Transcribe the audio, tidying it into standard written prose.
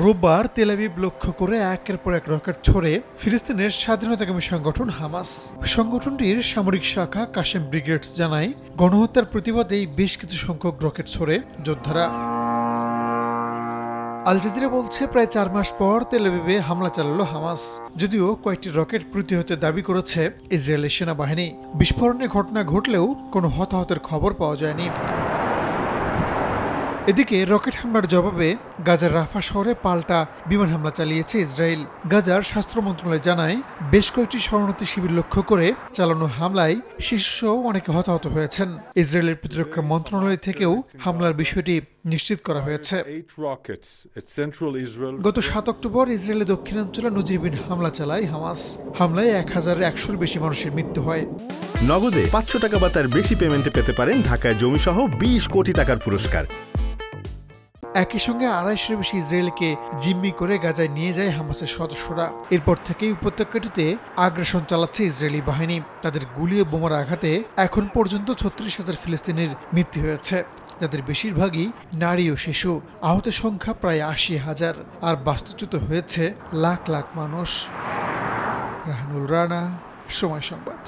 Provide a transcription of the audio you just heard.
রোববার Tel Aviv লক্ষ্য করে একের পর এক রকেট ছড়ে ফিলিস্তিনের স্বাধীনতাকামী সংগঠন হামাস। সংগঠনটির সামরিক শাখা কাশেম ব্রিগেডস জানায়, গণহত্যার প্রতিবাদেই বেশ কিছু সংখ্যক রকেট ছড়ে যোদ্ধারা। আল জাজিরা বলছে, প্রায় 4 মাস পর তেল আবিবে হামলা চালালো হামাস। যদিও কয়েকটি রকেট প্রতিহতের দাবি করেছে ইসরায়েলের সেনাবাহিনী। বিস্ফোরণের ঘটনা ঘটলেও কোনো হতাহতের খবর পাওয়া যায়নি। এদিকে রকেট হামলার জবাবে গাজার রাফা শহরে পাল্টা বিমান হামলা চালিয়েছে ইসরায়েল। গাজার স্বাস্থ্য মন্ত্রণালয় জানায়, বেশ কয়েকটি শরণার্থী শিবির লক্ষ্য করে চালানো হামলায় শিশুসহ অনেকে হতাহত হয়েছেন। ইসরায়েলের প্রতিরক্ষা মন্ত্রণালয় থেকেও হামলার বিষয়টি নিশ্চিত করা হয়েছে। গত 7 অক্টোবর ইসরায়েলের দক্ষিণাঞ্চলে নজিরবিহীন হামলা চালায় হামাস। হামলায় 1000-100-এর বেশি মানুষের মৃত্যু হয়। নগদে 500 টাকা বা তার বেশি পেমেন্টে পেতে পারেন ঢাকায় জমিসহ 20 কোটি টাকার পুরস্কার। একই সঙ্গে 250-এর বেশি ইসরায়েলকে জিম্মি করে গাজায় নিয়ে যায় হামাসের সদস্যরা। এরপর থেকেই উপত্যকাটিতে আগ্রাসন চালাচ্ছে ইসরায়েলি বাহিনী। তাদের গুলি ও বোমার আঘাতে এখন পর্যন্ত 36,000 ফিলিস্তিনির মৃত্যু হয়েছে, যাদের বেশিরভাগই নারী ও শিশু। আহতের সংখ্যা প্রায় 80,000, আর বাস্তুচ্যুত হয়েছে লাখ লাখ মানুষ। রাহানুল রানা, সময় সংবাদ।